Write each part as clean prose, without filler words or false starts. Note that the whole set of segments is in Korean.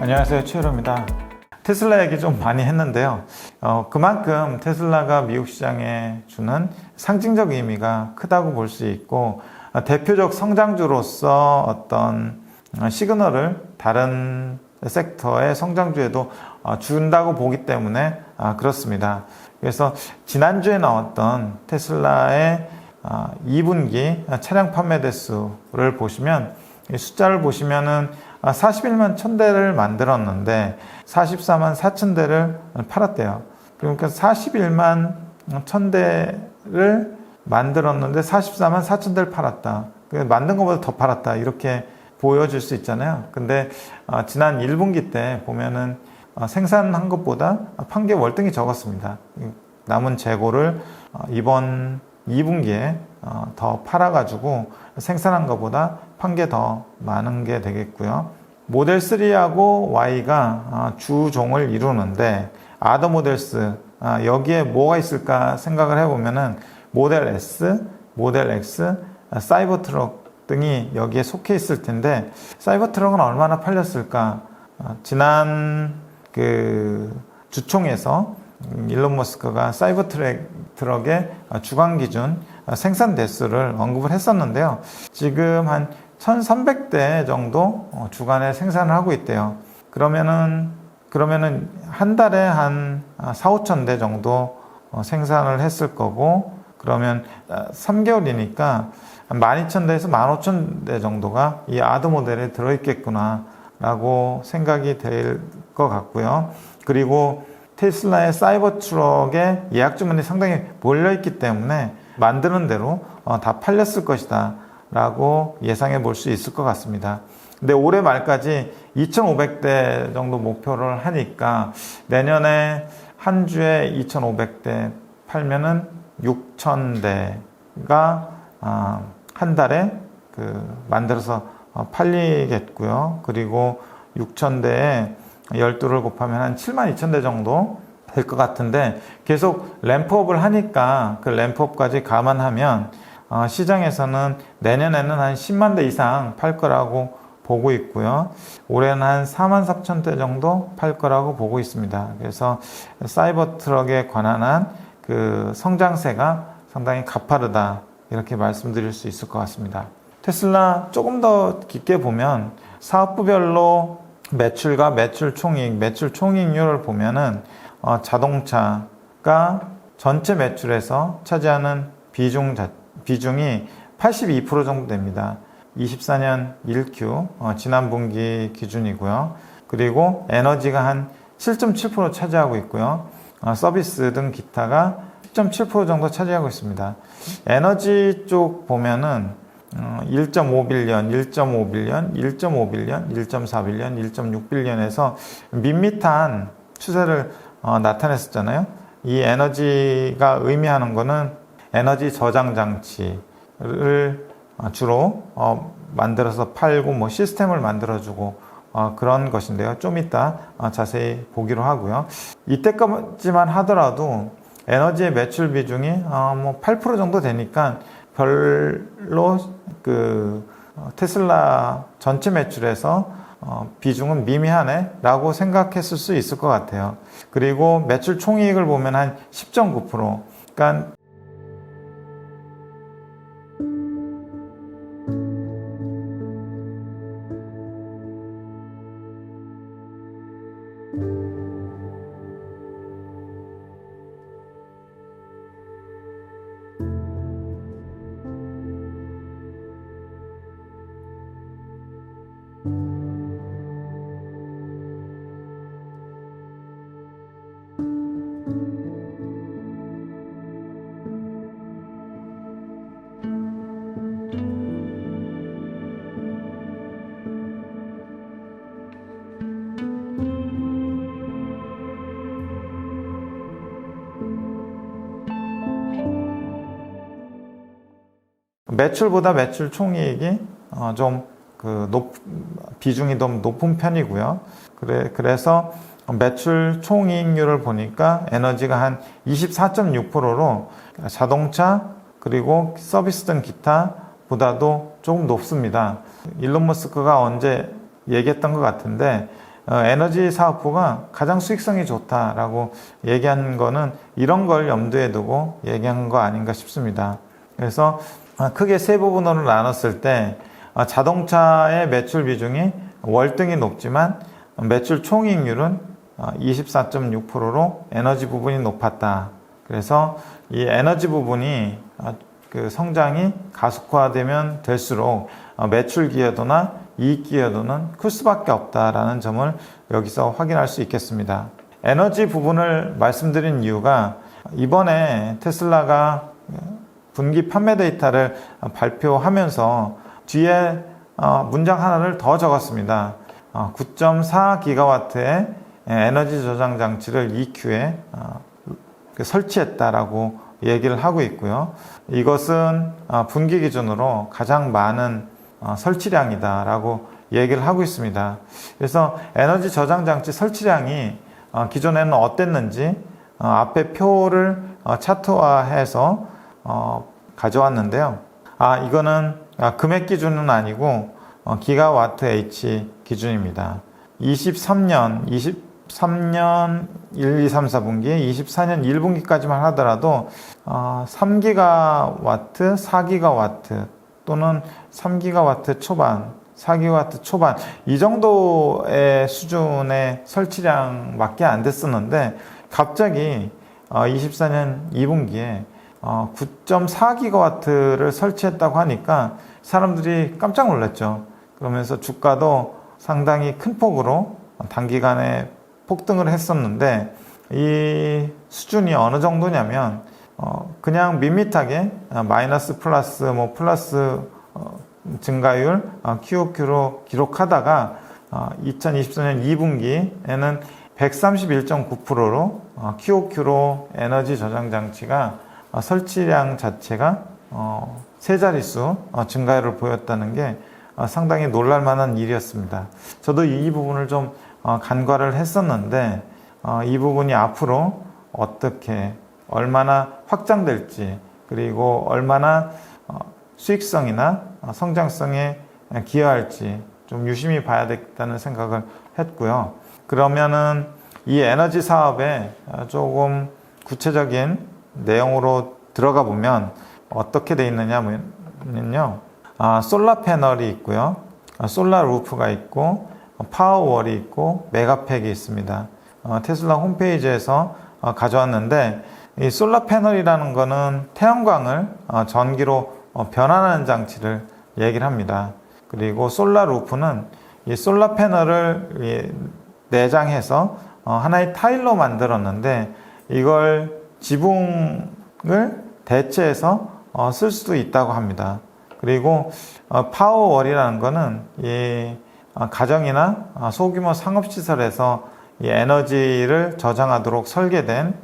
안녕하세요, 최유로입니다. 테슬라 얘기 좀 많이 했는데요. 그만큼 테슬라가 미국 시장에 주는 상징적 의미가 크다고 볼 수 있고, 대표적 성장주로서 어떤 시그널을 다른 섹터의 성장주에도 준다고 보기 때문에 그렇습니다. 그래서 지난주에 나왔던 테슬라의 2분기 차량 판매 대수를 보시면, 이 숫자를 보시면은 41만 1000대를 만들었는데 44만 4000대를 팔았대요. 그러니까 41만 1000대를 만들었는데 44만 4000대를 팔았다. 만든 것보다 더 팔았다. 이렇게 보여질 수 있잖아요. 근데 지난 1분기 때 보면은 생산한 것보다 판 게 월등히 적었습니다. 남은 재고를 이번 2분기에 더 팔아가지고 생산한 것보다 판 게 더 많은 게 되겠고요. 모델 3하고 Y가 주종을 이루는데 아더 모델스 여기에 뭐가 있을까 생각을 해보면은 모델 S, 모델 X, 사이버 트럭 등이 여기에 속해 있을 텐데 사이버 트럭은 얼마나 팔렸을까? 지난 주총에서 일론 머스크가 사이버 트럭의 주간 기준 생산 대수를 언급을 했었는데요. 지금 한 1300대 정도 주간에 생산을 하고 있대요. 그러면은 한 달에 한 4-5천 대 정도 생산을 했을 거고, 그러면 3개월이니까 한 12,000대에서 15,000대 정도가 이 아더 모델에 들어있겠구나 라고 생각이 될 것 같고요. 그리고 테슬라의 사이버 트럭에 예약 주문이 상당히 몰려있기 때문에 만드는 대로 다 팔렸을 것이다 라고 예상해 볼 수 있을 것 같습니다. 근데 올해 말까지 2,500대 정도 목표를 하니까 내년에 한 주에 2,500대 팔면은 6,000대가 한 달에 만들어서 팔리겠고요. 그리고 6,000대에 12를 곱하면 한 72,000대 정도 될 것 같은데, 계속 램프업을 하니까 그 램프업까지 감안하면 시장에서는 내년에는 한 10만 대 이상 팔 거라고 보고 있고요. 올해는 한 44,000대 정도 팔 거라고 보고 있습니다. 그래서 사이버 트럭에 관한 그 성장세가 상당히 가파르다, 이렇게 말씀드릴 수 있을 것 같습니다. 테슬라 조금 더 깊게 보면 사업부별로 매출과 매출 총이익률을 보면은 자동차가 전체 매출에서 차지하는 비중이 82% 정도 됩니다. 24년 1Q 지난 분기 기준이고요. 그리고 에너지가 한 7.7% 차지하고 있고요. 서비스 등 기타가 10.7% 정도 차지하고 있습니다. 에너지 쪽 보면은 1.5빌리언, 1.5빌리언, 1.5빌리언, 1.4빌리언, 1.6빌리언에서 밋밋한 추세를 나타냈었잖아요. 이 에너지가 의미하는 거는 에너지 저장 장치를 주로 만들어서 팔고 시스템을 만들어주고 그런 것인데요. 좀 이따 자세히 보기로 하고요. 이때까지만 하더라도 에너지의 매출 비중이 8% 정도 되니까 별로 테슬라 전체 매출에서 비중은 미미하네 라고 생각했을 수 있을 것 같아요. 그리고 매출 총이익을 보면 한 10.9%, 그러니까 매출보다 매출 총이익이 비중이 좀 높은 편이고요. 그래서 매출 총이익률을 보니까 에너지가 한 24.6%로 자동차 그리고 서비스 등 기타보다도 조금 높습니다. 일론 머스크가 언제 얘기했던 것 같은데 에너지 사업부가 가장 수익성이 좋다라고 얘기한 거는 이런 걸 염두에 두고 얘기한 거 아닌가 싶습니다. 그래서 크게 세 부분으로 나눴을 때 자동차의 매출 비중이 월등히 높지만 매출 총이익률은 24.6%로 에너지 부분이 높았다. 그래서 이 에너지 부분이 그 성장이 가속화되면 될수록 매출 기여도나 이익 기여도는 클 수밖에 없다라는 점을 여기서 확인할 수 있겠습니다. 에너지 부분을 말씀드린 이유가 이번에 테슬라가 분기 판매 데이터를 발표하면서 뒤에 문장 하나를 더 적었습니다. 9.4기가와트의 에너지 저장 장치를 EQ에 설치했다라고 얘기를 하고 있고요. 이것은 분기 기준으로 가장 많은 설치량이다라고 얘기를 하고 있습니다. 그래서 에너지 저장 장치 설치량이 기존에는 어땠는지 앞에 표를 차트화해서 가져왔는데요. 이거는 금액 기준은 아니고 기가와트 H 기준입니다. 23년 1, 2, 3, 4분기, 24년 1분기까지만 하더라도 3기가와트, 4기가와트 또는 3기가와트 초반, 4기가와트 초반 이 정도의 수준의 설치량밖에 안 됐었는데 갑자기 24년 2분기에 9.4기가와트를 설치했다고 하니까 사람들이 깜짝 놀랐죠. 그러면서 주가도 상당히 큰 폭으로 단기간에 폭등을 했었는데 이 수준이 어느 정도냐면 그냥 밋밋하게 마이너스 플러스 플러스 증가율 QOQ로 기록하다가 2024년 2분기에는 131.9%로 QOQ로 에너지 저장 장치가 설치량 자체가 세 자릿수 증가율을 보였다는 게 상당히 놀랄만한 일이었습니다. 저도 이 부분을 좀 간과를 했었는데 이 부분이 앞으로 어떻게 얼마나 확장될지 그리고 얼마나 수익성이나 성장성에 기여할지 좀 유심히 봐야 되겠다는 생각을 했고요. 그러면은 이 에너지 사업에 조금 구체적인 내용으로 들어가 보면 어떻게 돼 있느냐면요. 솔라 패널이 있고요. 솔라 루프가 있고 파워월이 있고 메가팩이 있습니다. 테슬라 홈페이지에서 가져왔는데 이 솔라 패널이라는 거는 태양광을 전기로 변환하는 장치를 얘기를 합니다. 그리고 솔라 루프는 이 솔라 패널을 내장해서 하나의 타일로 만들었는데 이걸 지붕을 대체해서 쓸 수도 있다고 합니다. 그리고 파워월이라는 거는 이 가정이나 소규모 상업시설에서 이 에너지를 저장하도록 설계된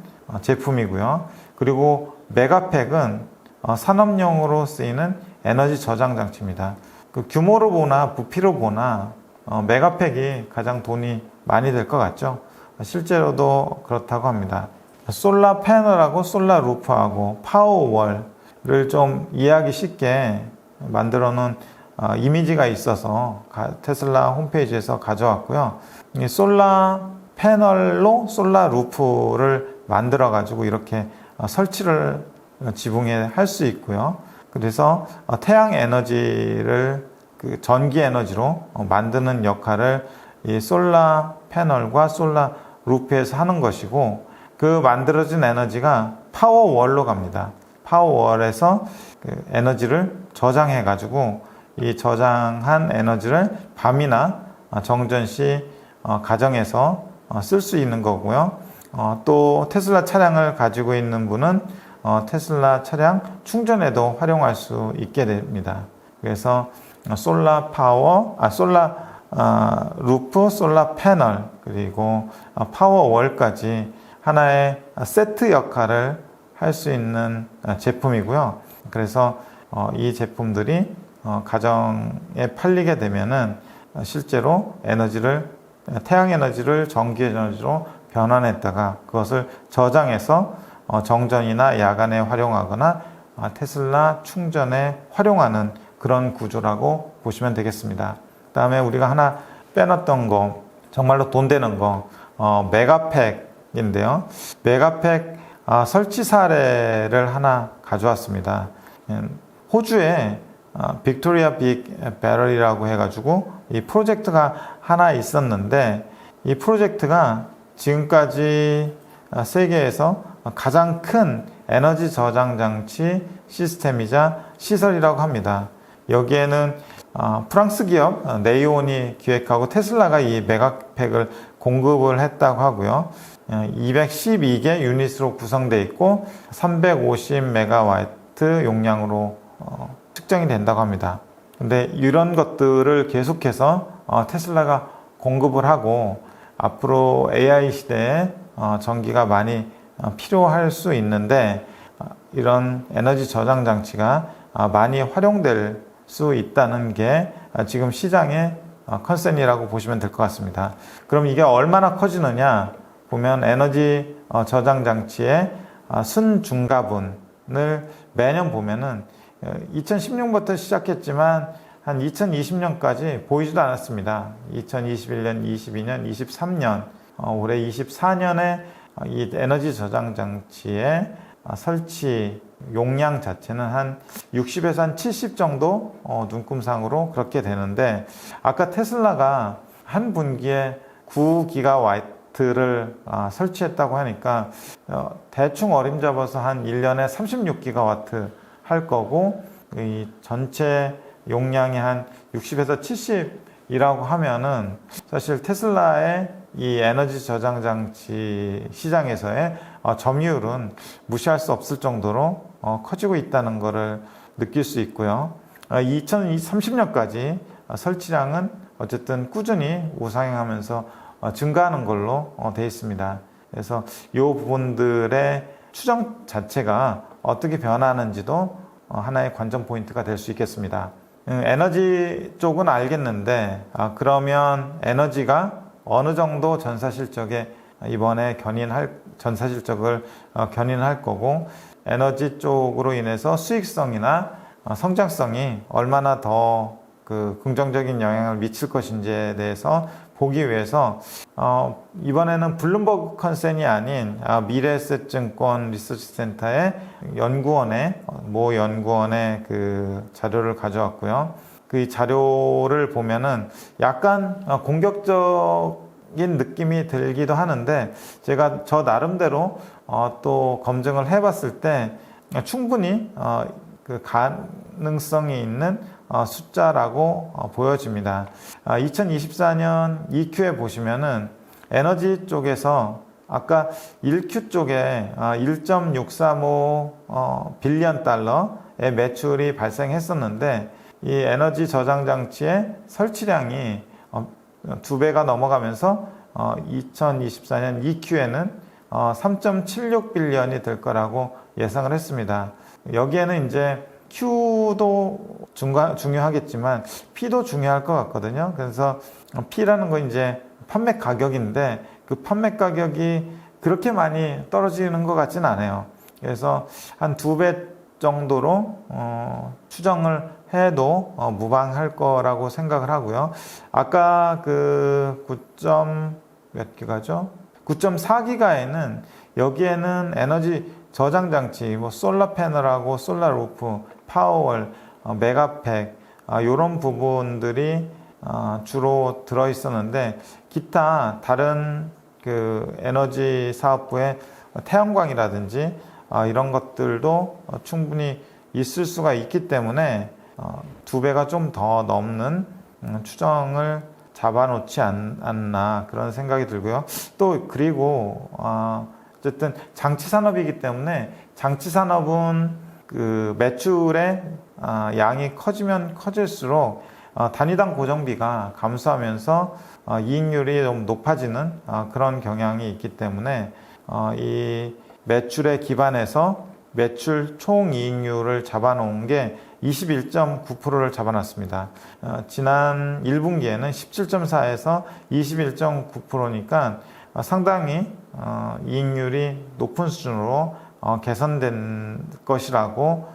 제품이고요. 그리고 메가팩은 산업용으로 쓰이는 에너지 저장 장치입니다. 그 규모로 보나 부피로 보나 메가팩이 가장 돈이 많이 될 것 같죠. 실제로도 그렇다고 합니다. 솔라 패널하고 솔라 루프하고 파워월을 좀 이해하기 쉽게 만들어 놓은 이미지가 있어서 테슬라 홈페이지에서 가져왔고요. 이 솔라 패널로 솔라 루프를 만들어 가지고 이렇게 설치를 지붕에 할 수 있고요. 그래서 태양 에너지를 그 전기 에너지로 만드는 역할을 이 솔라 패널과 솔라 루프에서 하는 것이고 그 만들어진 에너지가 파워월로 갑니다. 파워월에서 그 에너지를 저장해 가지고 이 저장한 에너지를 밤이나 정전시 가정에서 쓸 수 있는 거고요. 또 테슬라 차량을 가지고 있는 분은 테슬라 차량 충전에도 활용할 수 있게 됩니다. 그래서 솔라 파워, 솔라 루프, 솔라 패널 그리고 파워월까지 하나의 세트 역할을 할 수 있는 제품이고요. 그래서 이 제품들이 가정에 팔리게 되면은 실제로 에너지를 태양 에너지를 전기 에너지로 변환했다가 그것을 저장해서 정전이나 야간에 활용하거나 테슬라 충전에 활용하는 그런 구조라고 보시면 되겠습니다. 그 다음에 우리가 하나 빼놨던 거, 정말로 돈 되는 거, 메가팩인데요. 메가팩 설치 사례를 하나 가져왔습니다. 호주에 빅토리아 빅 배럴이라고 해가지고 이 프로젝트가 하나 있었는데, 이 프로젝트가 지금까지 세계에서 가장 큰 에너지 저장 장치 시스템이자 시설이라고 합니다. 여기에는 프랑스 기업 네이온이 기획하고 테슬라가 이 메가팩을 공급을 했다고 하고요. 212개 유닛으로 구성되어 있고 350메가와트 용량으로 측정이 된다고 합니다. 근데 이런 것들을 계속해서 테슬라가 공급을 하고 앞으로 AI 시대에 전기가 많이 필요할 수 있는데, 이런 에너지 저장 장치가 많이 활용될 수 있다는 게 지금 시장의 컨센이라고 보시면 될 것 같습니다. 그럼 이게 얼마나 커지느냐 보면, 에너지 저장 장치의 순중가분을 매년 보면은 2016부터 시작했지만 한 2020년까지 보이지도 않았습니다. 2021년, 22년, 23년, 올해 24년에 이 에너지 저장 장치의 설치 용량 자체는 한 60에서 한 70 정도 눈금상으로 그렇게 되는데, 아까 테슬라가 한 분기에 9기가와트를 설치했다고 하니까 대충 어림잡아서 한 1년에 36기가와트 할 거고, 이 전체 용량이 한 60에서 70이라고 하면은 사실 테슬라의 이 에너지 저장 장치 시장에서의 점유율은 무시할 수 없을 정도로 커지고 있다는 것을 느낄 수 있고요. 2030년까지 설치량은 어쨌든 꾸준히 우상향하면서 증가하는 걸로 되어 있습니다. 그래서 이 부분들의 추정 자체가 어떻게 변하는지도 하나의 관전 포인트가 될 수 있겠습니다. 에너지 쪽은 알겠는데, 그러면 에너지가 어느 정도 전사실적에 이번에 전사실적을 견인할 거고, 에너지 쪽으로 인해서 수익성이나 성장성이 얼마나 더 긍정적인 영향을 미칠 것인지에 대해서 보기 위해서 이번에는 블룸버그 컨센이 아닌 미래에셋증권 리서치센터의 모 연구원의 그 자료를 가져왔고요. 그 자료를 보면은 약간 공격적인 느낌이 들기도 하는데, 제가 저 나름대로 또 검증을 해봤을 때 충분히 그 가능성이 있는 숫자라고 보여집니다. 2024년 EQ에 보시면은 에너지 쪽에서 아까 1Q 쪽에 1.635 빌리언 달러의 매출이 발생했었는데, 이 에너지 저장 장치의 설치량이 2배가 넘어가면서 2024년 EQ에는 3.76 빌리언이 될 거라고 예상을 했습니다. 여기에는 이제 Q도 중요하겠지만 P도 중요할 것 같거든요. 그래서 P라는 건 이제 판매 가격인데, 그 판매 가격이 그렇게 많이 떨어지는 것 같지는 않아요. 그래서 한 2배 정도로 추정을 해도 무방할 거라고 생각을 하고요. 아까 그 9.4기가에는 여기에는 에너지 저장 장치, 솔라 패널하고 솔라 루프, 파워월, 메가팩 이런 부분들이 주로 들어 있었는데, 기타 다른 그 에너지 사업부의 태양광이라든지 이런 것들도 충분히 있을 수가 있기 때문에 2배가 좀 더 넘는 추정을 잡아놓지 않나 그런 생각이 들고요. 또 그리고 어쨌든 장치 산업이기 때문에, 장치 산업은 그 매출의 양이 커지면 커질수록 단위당 고정비가 감소하면서 이익률이 좀 높아지는 그런 경향이 있기 때문에 이 매출에 기반해서 매출 총이익률을 잡아놓은 게 21.9%를 잡아놨습니다. 지난 1분기에는 17.4에서 21.9%니까 상당히 이익률이 높은 수준으로 개선된 것이라고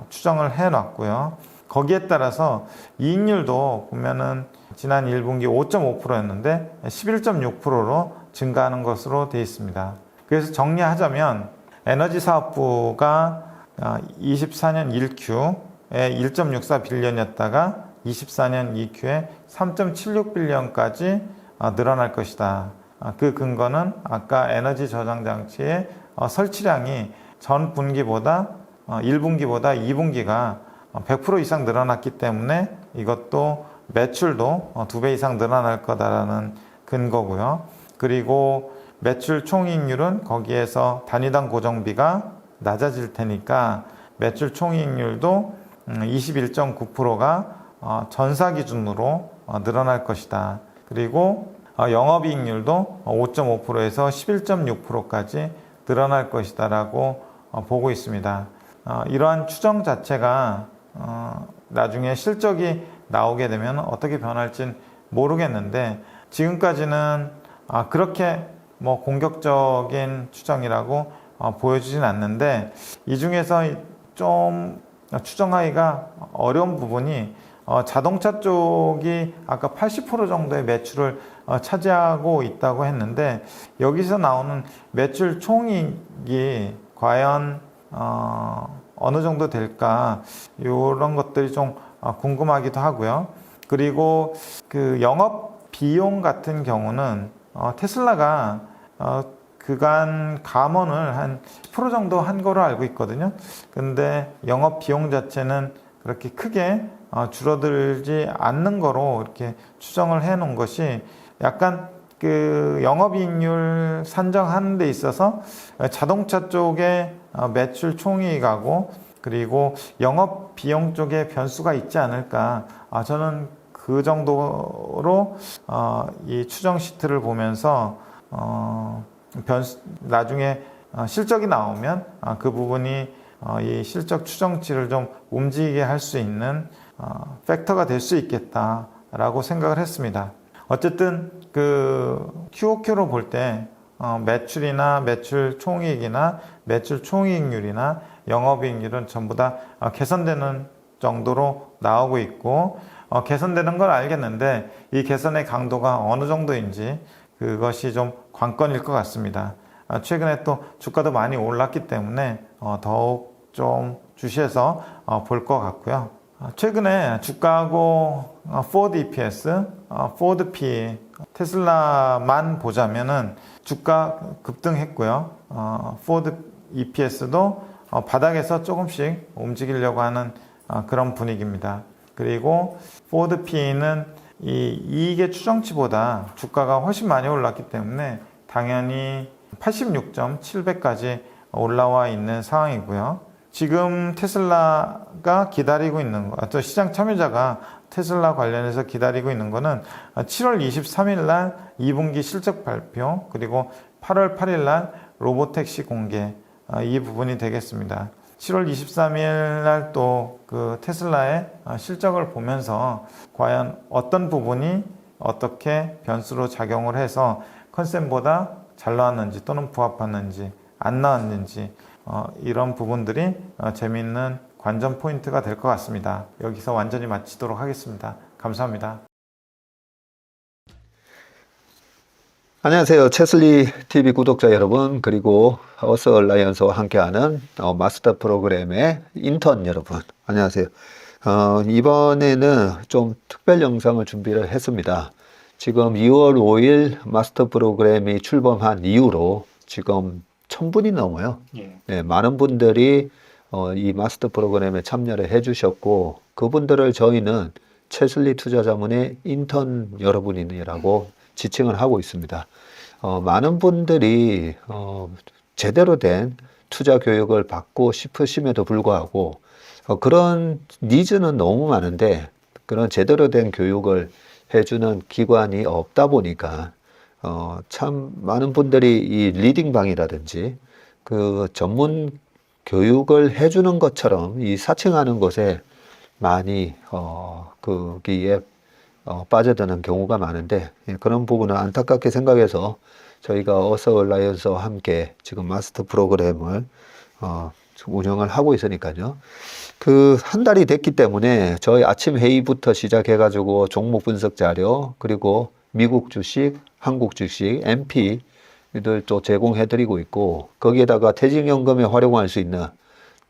추정을 해놨고요. 거기에 따라서 이익률도 보면은 지난 1분기 5.5%였는데 11.6%로 증가하는 것으로 되어 있습니다. 그래서 정리하자면 에너지 사업부가 24년 1Q에 1.64 빌리언이었다가 24년 2Q에 3.76빌리언까지 늘어날 것이다. 그 근거는 아까 에너지 저장 장치의 설치량이 전 분기보다 1분기보다 2분기가 100% 이상 늘어났기 때문에 이것도 매출도 2배 이상 늘어날 거다라는 근거고요. 그리고 매출 총이익률은 거기에서 단위당 고정비가 낮아질 테니까 매출 총이익률도 21.9%가 전사 기준으로 늘어날 것이다. 그리고 영업이익률도 5.5%에서 11.6%까지 늘어날 것이다 라고 보고 있습니다. 이러한 추정 자체가 나중에 실적이 나오게 되면 어떻게 변할진 모르겠는데 지금까지는 그렇게 공격적인 추정이라고 보여주진 않는데 이 중에서 좀 추정하기가 어려운 부분이 자동차 쪽이 아까 80% 정도의 매출을 차지하고 있다고 했는데 여기서 나오는 매출 총이익이 과연 어느 정도 될까 이런 것들이 좀 궁금하기도 하고요. 그리고 그 영업 비용 같은 경우는 테슬라가 그간 감원을 한 10% 정도 한 거로 알고 있거든요. 근데 영업 비용 자체는 그렇게 크게 줄어들지 않는 거로 이렇게 추정을 해 놓은 것이 약간 그 영업이익률 산정하는 데 있어서 자동차 쪽에 매출 총이익하고 그리고 영업 비용 쪽에 변수가 있지 않을까. 저는 그 정도로 이 추정 시트를 보면서 나중에 실적이 나오면 그 부분이 이 실적 추정치를 좀 움직이게 할 수 있는 팩터가 될 수 있겠다라고 생각을 했습니다. 어쨌든 그 QOQ로 볼 때 매출이나 매출 총이익이나 매출 총이익률이나 영업이익률은 전부 다 개선되는 정도로 나오고 있고 개선되는 걸 알겠는데 이 개선의 강도가 어느 정도인지 그것이 좀 관건일 것 같습니다. 최근에 또 주가도 많이 올랐기 때문에 더욱 좀 주시해서 볼 것 같고요. 최근에 주가하고 포드 EPS, 포드 P, 테슬라만 보자면은 주가 급등했고요. 포드 EPS도 바닥에서 조금씩 움직이려고 하는 그런 분위기입니다. 그리고 포드 P는 이 이익의 추정치보다 주가가 훨씬 많이 올랐기 때문에 당연히 86.7배까지 올라와 있는 상황이고요. 지금 테슬라가 기다리고 있는 거, 또 시장 참여자가 테슬라 관련해서 기다리고 있는 거는 7월 23일 날 2분기 실적 발표, 그리고 8월 8일 날 로보택시 공개, 이 부분이 되겠습니다. 7월 23일 날 또 그 테슬라의 실적을 보면서 과연 어떤 부분이 어떻게 변수로 작용을 해서 컨센보다 잘 나왔는지 또는 부합했는지 안 나왔는지 이런 부분들이 재미있는 관전 포인트가 될 것 같습니다. 여기서 완전히 마치도록 하겠습니다. 감사합니다. 안녕하세요. 채슬리 TV 구독자 여러분, 그리고 어스 얼라이언스와 함께하는 마스터 프로그램의 인턴 여러분, 안녕하세요. 이번에는 좀 특별 영상을 준비를 했습니다. 지금 2월 5일 마스터 프로그램이 출범한 이후로 지금 1000분이 넘어요. 네, 많은 분들이 이 마스터 프로그램에 참여를 해주셨고, 그분들을 저희는 채슬리 투자자문의 인턴 여러분이라고 지칭을 하고 있습니다. 많은 분들이 제대로 된 투자 교육을 받고 싶으심에도 불구하고 그런 니즈는 너무 많은데 그런 제대로 된 교육을 해주는 기관이 없다 보니까 참 많은 분들이 이 리딩방이라든지 그 전문 교육을 해주는 것처럼 이 사칭하는 것에 많이 거기에 빠져드는 경우가 많은데, 예, 그런 부분은 안타깝게 생각해서 저희가 어서얼라이언스와 함께 지금 마스터 프로그램을 운영을 하고 있으니까요. 그 한 달이 됐기 때문에 저희 아침 회의부터 시작해가지고 종목 분석 자료, 그리고 미국 주식, 한국 주식, MP 이들 또 제공해드리고 있고, 거기에다가 퇴직연금에 활용할 수 있는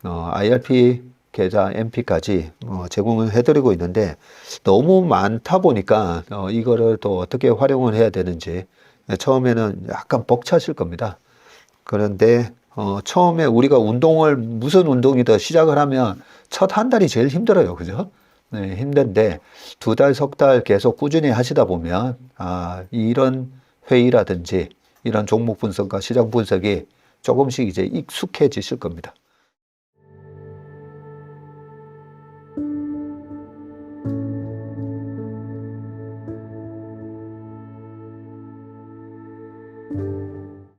IRP 계좌 MP까지 제공을 해드리고 있는데, 너무 많다 보니까 이거를 또 어떻게 활용을 해야 되는지 처음에는 약간 벅차실 겁니다. 그런데 처음에 우리가 운동을 무슨 운동이든 시작을 하면 첫 한 달이 제일 힘들어요. 그죠? 네, 힘든데 2달, 석 달 계속 꾸준히 하시다 보면 이런 회의라든지 이런 종목 분석과 시장 분석이 조금씩 이제 익숙해지실 겁니다.